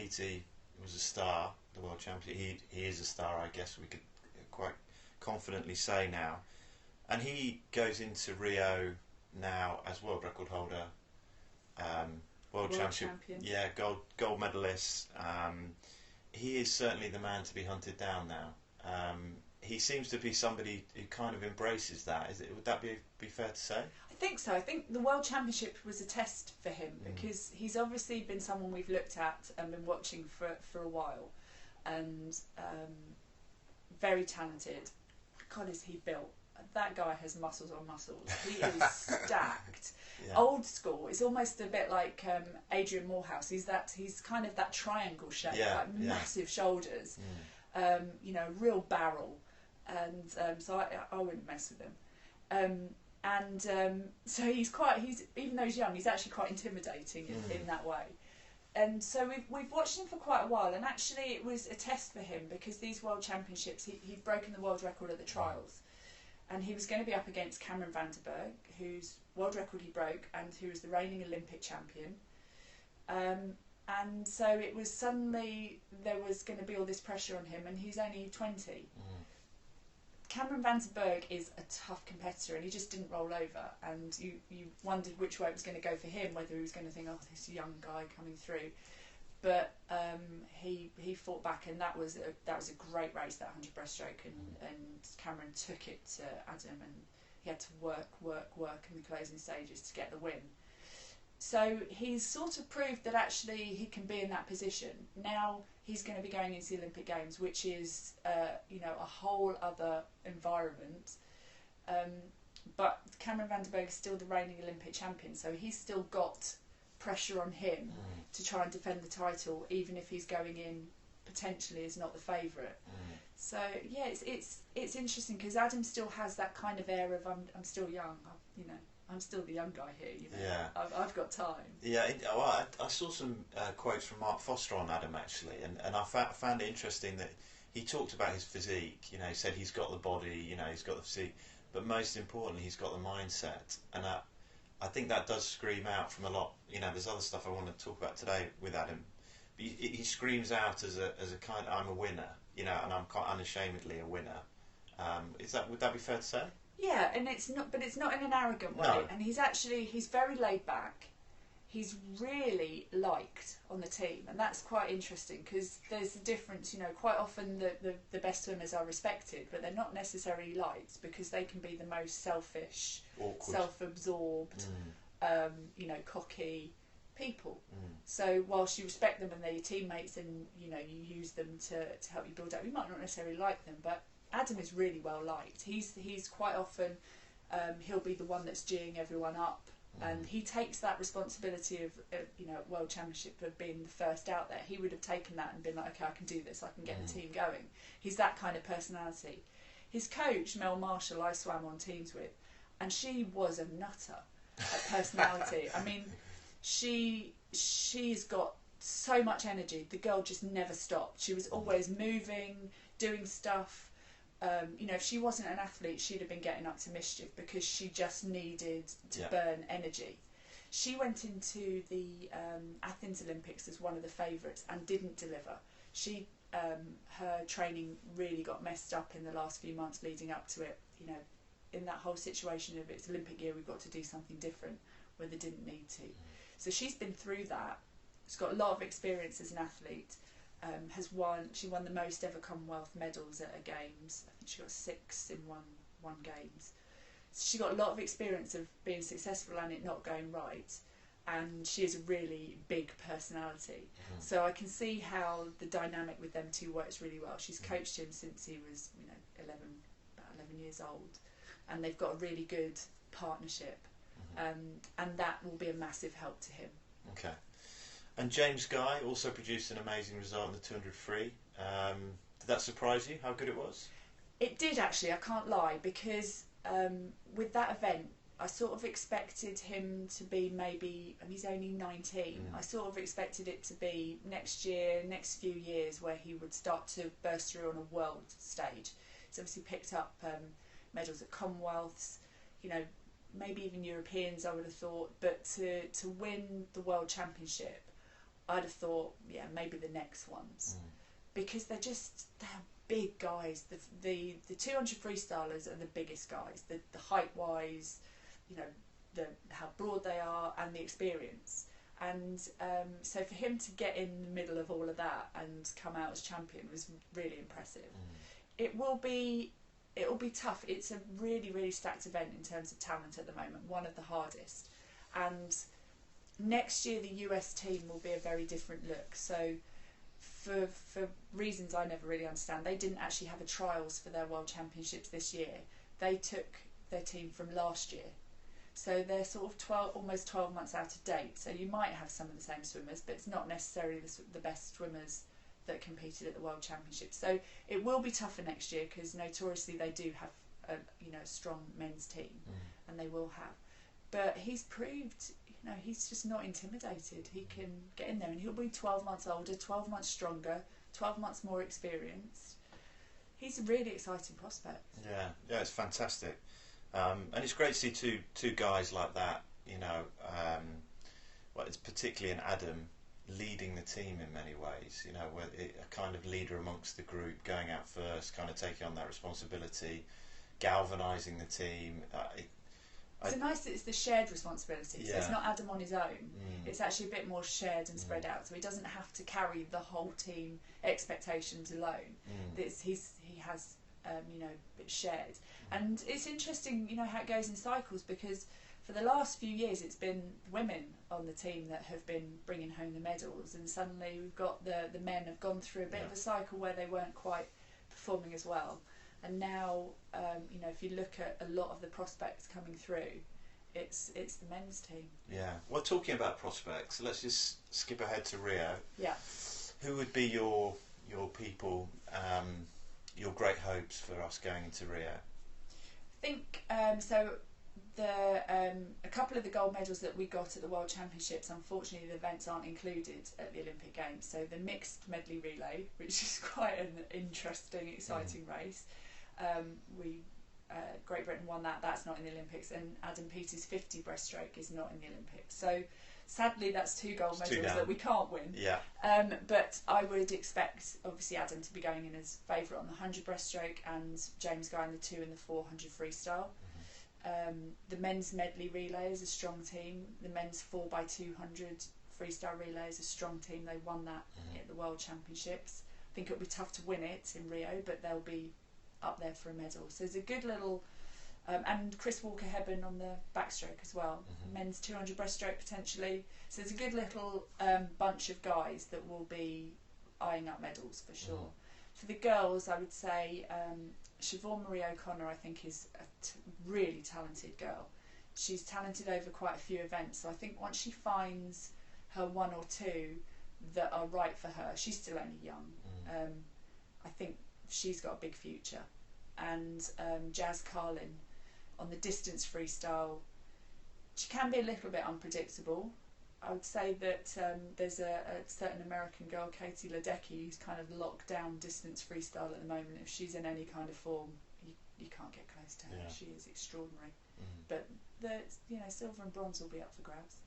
Peaty was a star, the world champion. He is a star, I guess we could quite confidently say now. And he goes into Rio now as world record holder, world champion. Yeah, gold medalist. He is certainly the man to be hunted down now. He seems to be somebody who kind of embraces that. Would that be fair to say? I think so. I think the World Championship was a test for him because he's obviously been someone we've looked at and been watching for a while, and very talented. God, is he built? That guy has muscles on muscles. He is stacked. Yeah. Old school. It's almost a bit like Adrian Morehouse. He's kind of that triangle shape, like massive shoulders. You know, real barrel, and so I wouldn't mess with him. So he's even though he's young, he's actually quite intimidating in that way. And so we've watched him for quite a while, and actually it was a test for him because these World Championships, he'd broken the world record at the trials, and he was going to be up against Cameron van der Berg, whose world record he broke and who was the reigning Olympic champion. And so it was suddenly there was going to be all this pressure on him, and he's only 20. Cameron van der Berg is a tough competitor, and he just didn't roll over. And you wondered which way it was going to go for him, whether he was going to think, oh, this young guy coming through. But he fought back, and that was a great race, that 100 breaststroke, and Cameron took it to Adam, and he had to work in the closing stages to get the win. So he's sort of proved that actually he can be in that position. Now he's going to be going into the Olympic Games, which is you know, a whole other environment. But Cameron van der Berg is still the reigning Olympic champion, so he's still got pressure on him to try and defend the title, even if he's going in potentially as not the favourite. So yeah, it's interesting because Adam still has that kind of air of I'm still young, you know. I'm still the young guy here, you know. Yeah. I've got time. Yeah, I saw some quotes from Mark Foster on Adam actually, and I found it interesting that he talked about his physique. You know, he said he's got the body, you know, he's got the physique, but most importantly, he's got the mindset. And I think that does scream out from a lot. You know, there's other stuff I want to talk about today with Adam. But he screams out as a kind of, I'm a winner, you know, and I'm quite unashamedly a winner. Would that be fair to say? Yeah, and it's not in an arrogant way. No. And he's very laid back. He's really liked on the team, and that's quite interesting because there's a difference. You know, quite often the best swimmers are respected, but they're not necessarily liked because they can be the most selfish, awkward, self-absorbed, you know, cocky people. So whilst you respect them and they're your teammates, and you know you use them to help you build up, you might not necessarily like them, but Adam is really well liked. He's quite often he'll be the one that's geeing everyone up, and he takes that responsibility of you know, World Championship, of being the first out there. He would have taken that and been like, okay, I can do this, I can get the team going. He's that kind of personality. His coach, Mel Marshall, I swam on teams with, and she was a nutter at personality. I mean, she's got so much energy. The girl just never stopped. She was always moving, doing stuff. You know, if she wasn't an athlete, she'd have been getting up to mischief because she just needed to burn energy. She went into the Athens Olympics as one of the favourites and didn't deliver. Her training really got messed up in the last few months leading up to it. You know, in that whole situation of it's Olympic year, we've got to do something different, where they didn't need to. So she's been through that. She's got a lot of experience as an athlete. She won the most ever Commonwealth medals at a games. I think she got 6 in one games. So she got a lot of experience of being successful and it not going right, and she is a really big personality. So I can see how the dynamic with them two works really well. She's coached him since he was, you know, about 11 years old, and they've got a really good partnership, and that will be a massive help to him. Okay. And James Guy also produced an amazing result in the 200 free. Did that surprise you, how good it was? It did actually, I can't lie, because with that event, I sort of expected him to be maybe, and he's only 19, I sort of expected it to be next year, next few years, where he would start to burst through on a world stage. He's obviously picked up medals at Commonwealths, you know, maybe even Europeans, I would have thought, but to win the World Championship, I'd have thought, yeah, maybe the next ones, because they're big guys. The 200 freestylers are the biggest guys. The height wise, you know, how broad they are and the experience. And so for him to get in the middle of all of that and come out as champion was really impressive. It will be tough. It's a really, really stacked event in terms of talent at the moment, one of the hardest. And next year the US team will be a very different look. So for reasons I never really understand, they didn't actually have a trials for their World Championships this year. They took their team from last year. So they're sort of almost 12 months out of date. So you might have some of the same swimmers, but it's not necessarily the best swimmers that competed at the World Championships. So it will be tougher next year because notoriously they do have a strong men's team, and they will have. But he's proved, you know, he's just not intimidated. He can get in there, and he'll be 12 months older, 12 months stronger, 12 months more experienced. He's a really exciting prospect. Yeah, it's fantastic. And it's great to see two guys like that, you know, well, it's particularly in Adam leading the team in many ways, you know, a kind of leader amongst the group, going out first, kind of taking on that responsibility, galvanising the team. It's the shared responsibility, so it's not Adam on his own. It's actually a bit more shared and spread out, so he doesn't have to carry the whole team expectations alone. He has you know, bit shared. And it's interesting, you know, how it goes in cycles, because for the last few years it's been women on the team that have been bringing home the medals, and suddenly we've got the men have gone through a bit of a cycle where they weren't quite performing as well, and now you know, if you look at a lot of the prospects coming through, it's the men's team. Yeah. Well, talking about prospects, let's just skip ahead to Rio. Yeah. Who would be your people, your great hopes for us going into Rio? I think so. A couple of the gold medals that we got at the World Championships, unfortunately the events aren't included at the Olympic Games. So the mixed medley relay, which is quite an interesting, exciting race, Great Britain won that. That's not in the Olympics, and Adam Peaty's 50 breaststroke is not in the Olympics. So sadly, that's two gold medals that we can't win. Yeah. But I would expect, obviously, Adam to be going in as favourite on the 100 breaststroke, and James going the 2 and the 400 freestyle. The men's medley relay is a strong team. The men's 4x200 freestyle relay is a strong team. They won that at the World Championships. I think it'll be tough to win it in Rio, but they'll be up there for a medal. So there's a good little... and Chris Walker-Hebburn on the backstroke as well. Men's 200 breaststroke potentially. So there's a good little bunch of guys that will be eyeing up medals for sure. For the girls, I would say Siobhan Marie O'Connor, I think, is a really talented girl. She's talented over quite a few events, so I think once she finds her one or two that are right for her, she's still only young, I think she's got a big future. And Jazz Carlin on the distance freestyle, she can be a little bit unpredictable. I would say that there's a certain American girl, Katie Ledecky, who's kind of locked down distance freestyle at the moment. If she's in any kind of form, you can't get close to her. She is extraordinary. But the silver and bronze will be up for grabs.